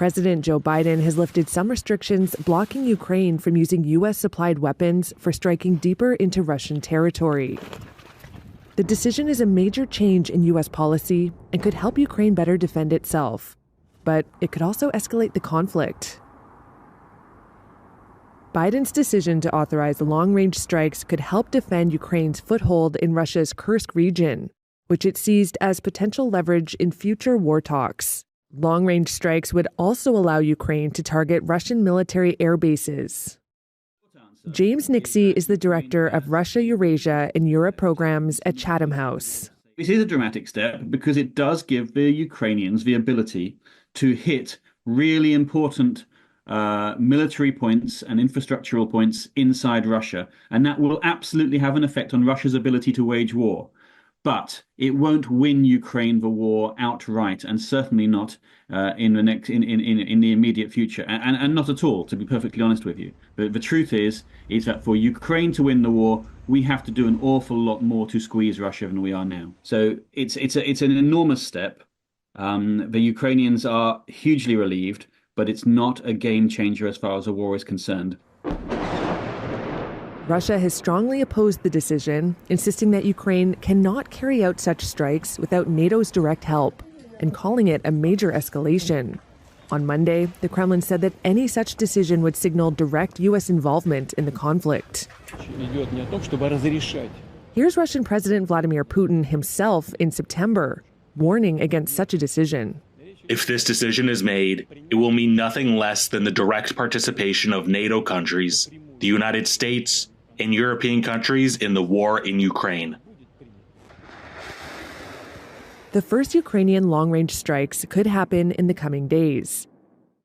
President Joe Biden has lifted some restrictions blocking Ukraine from using U.S.-supplied weapons for striking deeper into Russian territory. The decision is a major change in U.S. policy and could help Ukraine better defend itself. But it could also escalate the conflict. Biden's decision to authorize long-range strikes could help defend Ukraine's foothold in Russia's Kursk region, which it seized as potential leverage in future war talks. Long-range strikes would also allow Ukraine to target Russian military air bases. James Nixie is the director of Russia, Eurasia, and Europe programs at Chatham House. This is a dramatic step because it does give the Ukrainians the ability to hit really important military points and infrastructural points inside Russia. And that will absolutely have an effect on Russia's ability to wage war. But it won't win Ukraine the war outright, and certainly not in the immediate future, and not at all, to be perfectly honest with you. But the truth is that for Ukraine to win the war, we have to do an awful lot more to squeeze Russia than we are now. So it's an enormous step. The Ukrainians are hugely relieved, but it's not a game changer as far as the war is concerned. Russia has strongly opposed the decision, insisting that Ukraine cannot carry out such strikes without NATO's direct help, and calling it a major escalation. On Monday, the Kremlin said that any such decision would signal direct U.S. involvement in the conflict. Here's Russian President Vladimir Putin himself in September, warning against such a decision. If this decision is made, it will mean nothing less than the direct participation of NATO countries, the United States, and European countries in the war in Ukraine. The first Ukrainian long-range strikes could happen in the coming days.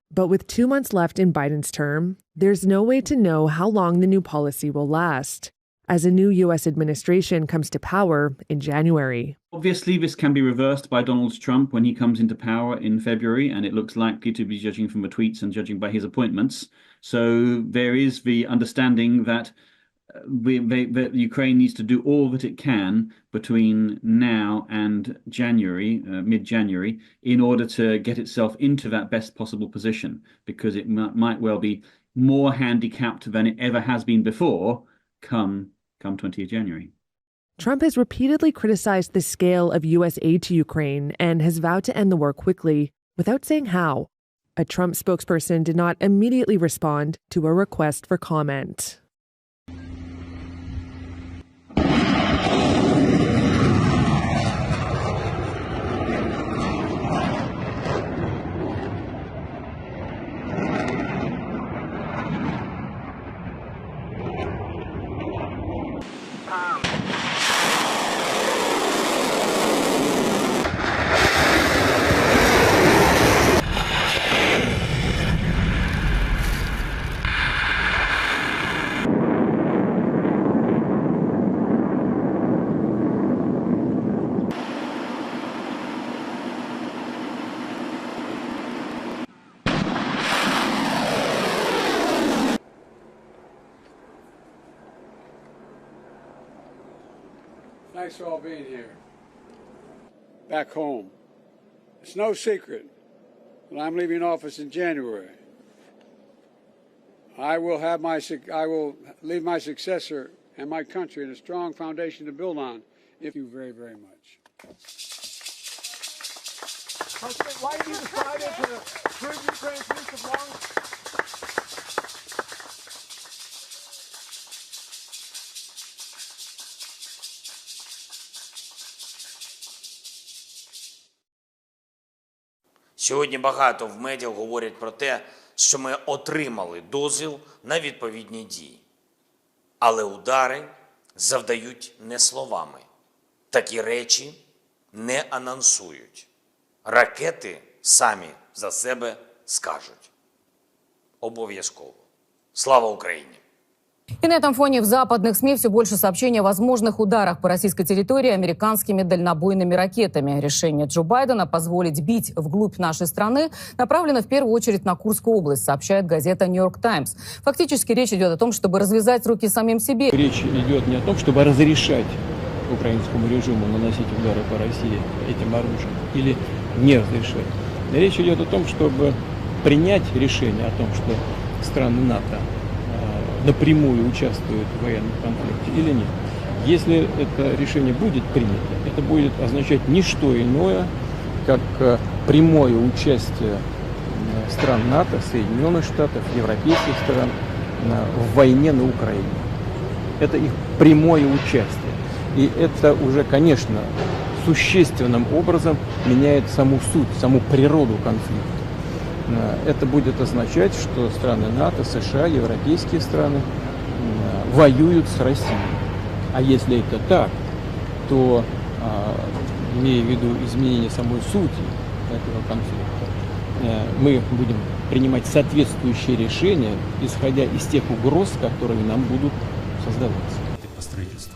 But with 2 months left in Biden's term, there's no way to know how long the new policy will last, as a new U.S. administration comes to power in January. Obviously, this can be reversed by Donald Trump when he comes into power in February, and it looks likely to be, judging from the tweets and judging by his appointments. So there is the understanding that Ukraine needs to do all that it can between now and January, mid-January, in order to get itself into that best possible position, because it might well be more handicapped than it ever has been before come 20th January. Trump has repeatedly criticized the scale of U.S. aid to Ukraine and has vowed to end the war quickly, without saying how. A Trump spokesperson did not immediately respond to a request for comment. Thanks for all being here. Back home. It's no secret that I'm leaving office in January. I will leave my successor and my country in a strong foundation to build on. Thank you very, very much. President, why have you decided to prove Ukraine's use of long? Сьогодні багато в медіа говорять про те, що ми отримали дозвіл на відповідні дії. Але удари завдають не словами. Такі речі не анонсують. Ракети самі за себе скажуть. Обов'язково. Слава Україні! И на этом фоне в западных СМИ все больше сообщений о возможных ударах по российской территории американскими дальнобойными ракетами. Решение Джо Байдена позволить бить вглубь нашей страны направлено в первую очередь на Курскую область, сообщает газета «Нью-Йорк Таймс». Фактически речь идет о том, чтобы развязать руки самим себе. Речь идет не о том, чтобы разрешать украинскому режиму наносить удары по России этим оружием или не разрешать. Речь идет о том, чтобы принять решение о том, что страны НАТО напрямую участвуют в военном конфликте или нет. Если это решение будет принято, это будет означать не что иное, как прямое участие стран НАТО, Соединенных Штатов, европейских стран в войне на Украине. Это их прямое участие. И это уже, конечно, существенным образом меняет саму суть, саму природу конфликта. Это будет означать, что страны НАТО, США, европейские страны воюют с Россией. А если это так, то, имея в виду изменение самой сути этого конфликта, мы будем принимать соответствующие решения, исходя из тех угроз, которые нам будут создаваться. По строительству.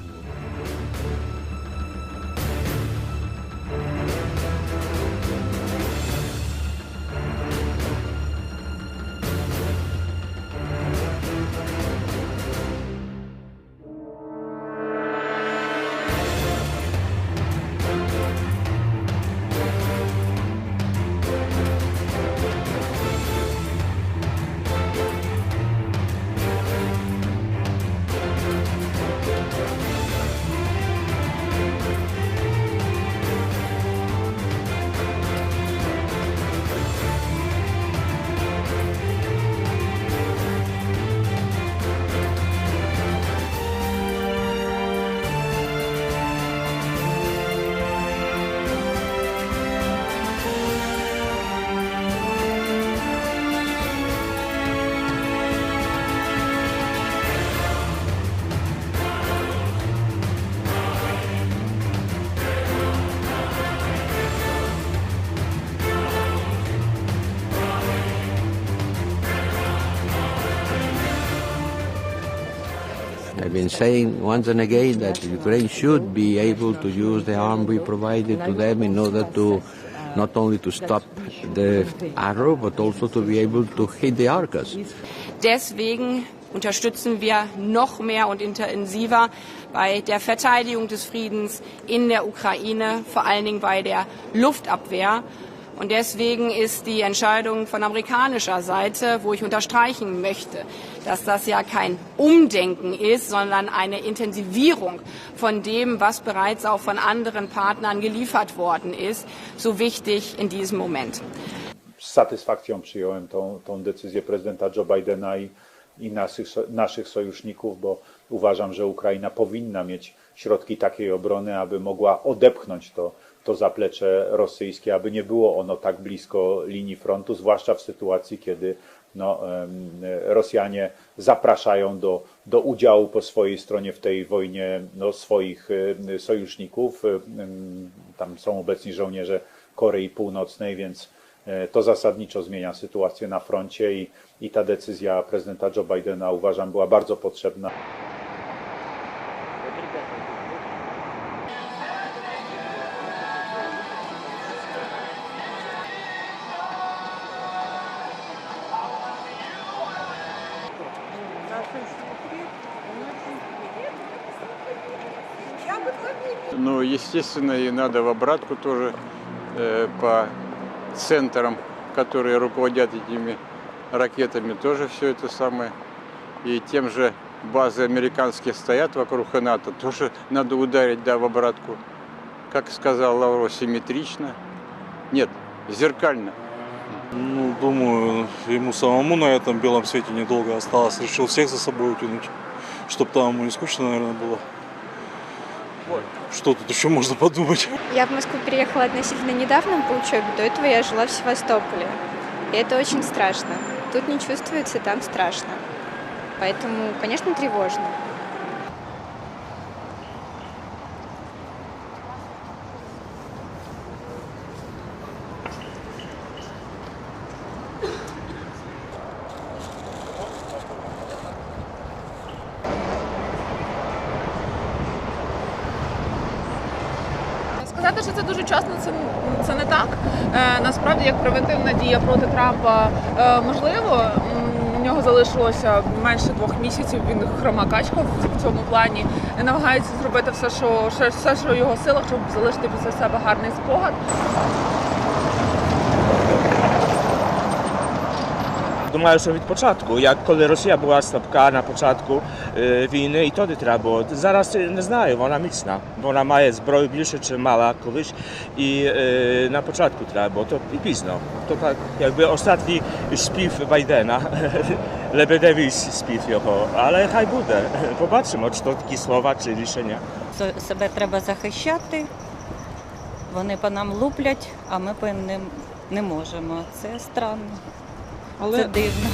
I've been saying once and again that Ukraine should be able to use the arm we provided to them in order to not only to stop the arrow, but also to be able to hit the Arcas. Deswegen unterstützen wir noch mehr und intensiver bei der Verteidigung des Friedens in der Ukraine, vor allen Dingen bei der Luftabwehr. Und deswegen ist die Entscheidung von amerikanischer Seite, wo ich unterstreichen möchte, dass das ja kein Umdenken ist, sondern eine Intensivierung von dem, was bereits auch von anderen Partnern geliefert worden ist, so wichtig in diesem Moment. Z satysfakcją przyjąłem tą decyzję prezydenta Joe Bidena i naszych sojuszników, bo uważam, że Ukraina powinna mieć środki takiej obrony, aby mogła odepchnąć to zaplecze rosyjskie, aby nie było ono tak blisko linii frontu, zwłaszcza w sytuacji, kiedy Rosjanie zapraszają do udziału po swojej stronie w tej wojnie swoich sojuszników. Tam są obecni żołnierze Korei Północnej, więc to zasadniczo zmienia sytuację na froncie i ta decyzja prezydenta Joe Bidena, uważam, była bardzo potrzebna. Ну, естественно, и надо в обратку тоже по центрам, которые руководят этими ракетами, тоже все это самое. И тем же базы американские стоят вокруг НАТО, тоже надо ударить, да, в обратку. Как сказал Лавров, симметрично. Нет, зеркально. Ну, думаю, ему самому на этом белом свете недолго осталось. Решил всех за собой утянуть, чтобы там ему не скучно, наверное, было. Что тут еще можно подумать? Я в Москву переехала относительно недавно по учебе. До этого я жила в Севастополе. И это очень страшно. Тут не чувствуется, там страшно. Поэтому, конечно, тревожно. Сказати, що це дуже часто, це не так. Насправді, як превентивна дія проти Трампа можливо, у нього залишилося менше 2 місяців, він хромакачка в цьому плані, намагається зробити все, що в його силах, щоб залишити після себе гарний спогад. так думаю, що від початку, як коли Росія була слабка на початку війни, і тоді треба було. Зараз не знаю, вона міцна, вона має зброю більше, ніж мала колись, і на початку треба було, то і пізно. То так, якби останній спів Байдена, лебедевий спів його, але хай буде, побачимо, чи то такі слова, чи рішення. Себе треба захищати, вони по нам луплять, а ми по ним не можемо. Це странно, це дивно.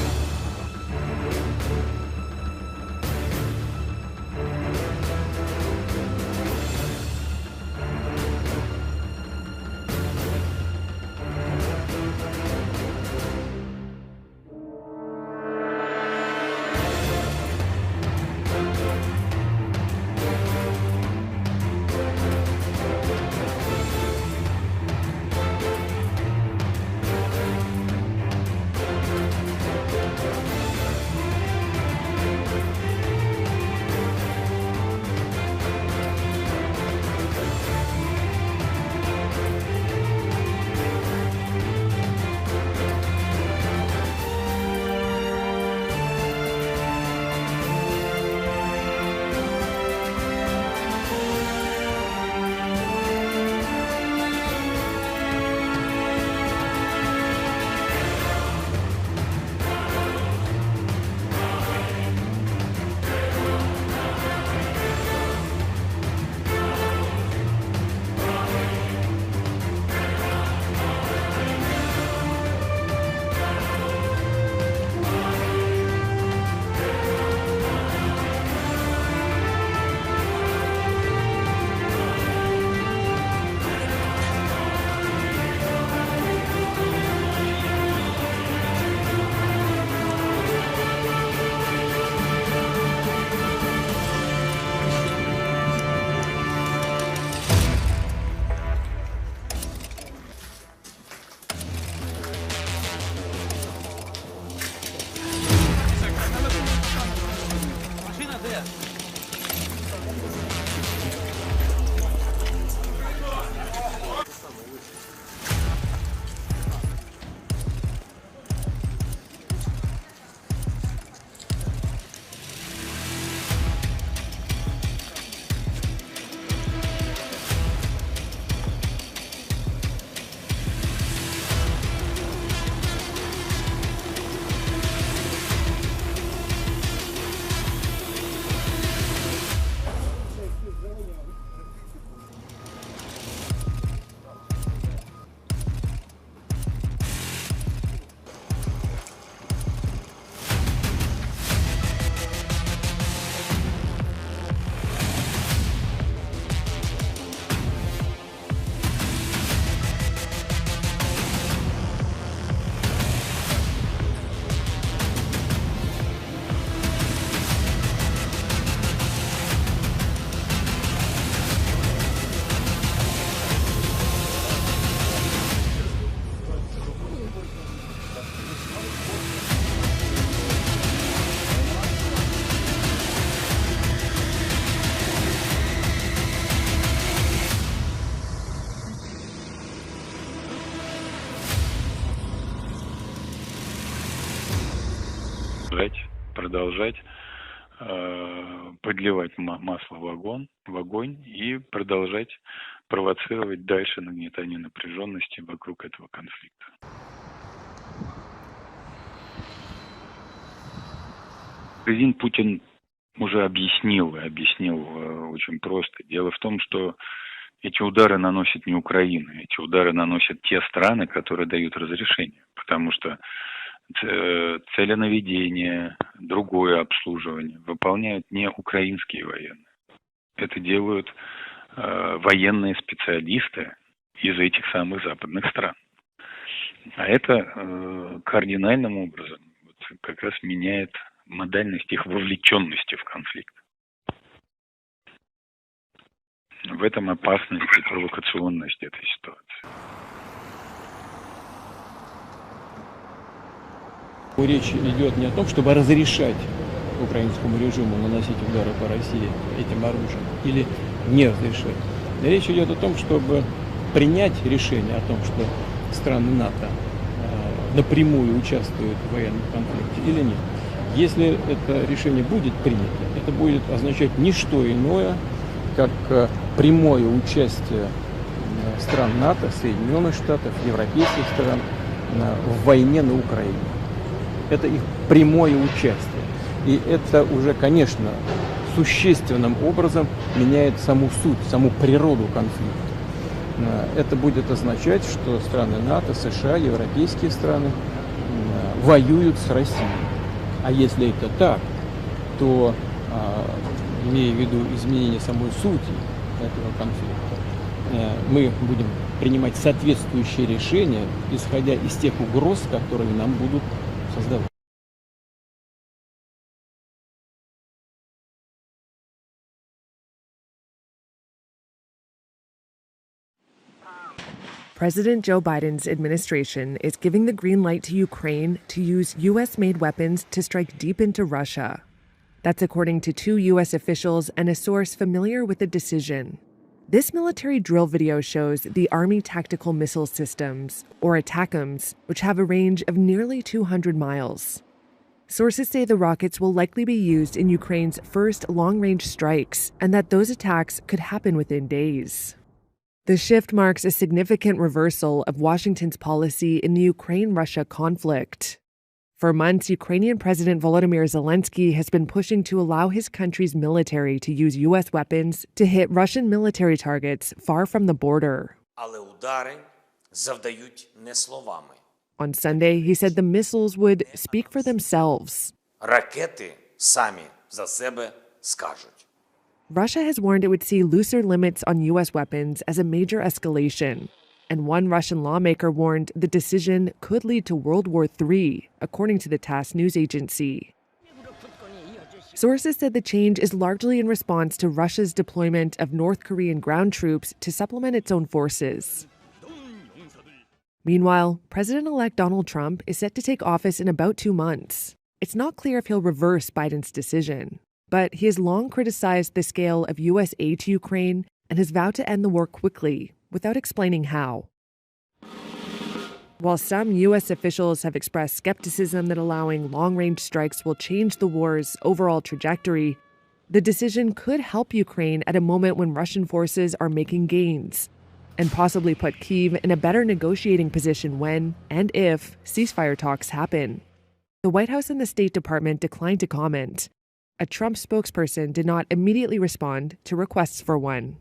Продолжать подливать масло в огонь и продолжать провоцировать дальше нагнетание напряженности вокруг этого конфликта. Президент Путин уже объяснил очень просто. Дело в том, что эти удары наносит не Украина, эти удары наносят те страны, которые дают разрешение, потому что целенаведение, другое обслуживание выполняют не украинские военные. Это делают военные специалисты из этих самых западных стран. А это кардинальным образом как раз меняет модальность их вовлеченности в конфликт. В этом опасность и провокационность этой ситуации. Речь идет не о том, чтобы разрешать украинскому режиму наносить удары по России этим оружием или не разрешать. Речь идет о том, чтобы принять решение о том, что страны НАТО напрямую участвует в военном конфликте или нет. Если это решение будет принято, это будет означать не что иное, как прямое участие стран НАТО, Соединенных Штатов, европейских стран в войне на Украине. Это их прямое участие. И это уже, конечно, существенным образом меняет саму суть, саму природу конфликта. Это будет означать, что страны НАТО, США, европейские страны воюют с Россией. А если это так, то, имея в виду изменение самой сути этого конфликта, мы будем принимать соответствующие решения, исходя из тех угроз, которые нам будут создавать. President Joe Biden's administration is giving the green light to Ukraine to use U.S.-made weapons to strike deep into Russia. That's according to 2 U.S. officials and a source familiar with the decision. This military drill video shows the Army Tactical Missile Systems, or ATACMS, which have a range of nearly 200 miles. Sources say the rockets will likely be used in Ukraine's first long-range strikes, and that those attacks could happen within days. The shift marks a significant reversal of Washington's policy in the Ukraine-Russia conflict. For months, Ukrainian President Volodymyr Zelensky has been pushing to allow his country's military to use U.S. weapons to hit Russian military targets far from the border. Але удари завдають не словами. On Sunday, he said the missiles would speak for themselves. Ракети самі за себе скажуть. Russia has warned it would see looser limits on U.S. weapons as a major escalation. And one Russian lawmaker warned the decision could lead to World War III, according to the TASS news agency. Sources said the change is largely in response to Russia's deployment of North Korean ground troops to supplement its own forces. Meanwhile, President-elect Donald Trump is set to take office in about 2 months. It's not clear if he'll reverse Biden's decision. But he has long criticized the scale of U.S. aid to Ukraine and has vowed to end the war quickly, without explaining how. While some U.S. officials have expressed skepticism that allowing long-range strikes will change the war's overall trajectory, the decision could help Ukraine at a moment when Russian forces are making gains, and possibly put Kyiv in a better negotiating position when, and if, ceasefire talks happen. The White House and the State Department declined to comment. A Trump spokesperson did not immediately respond to requests for one.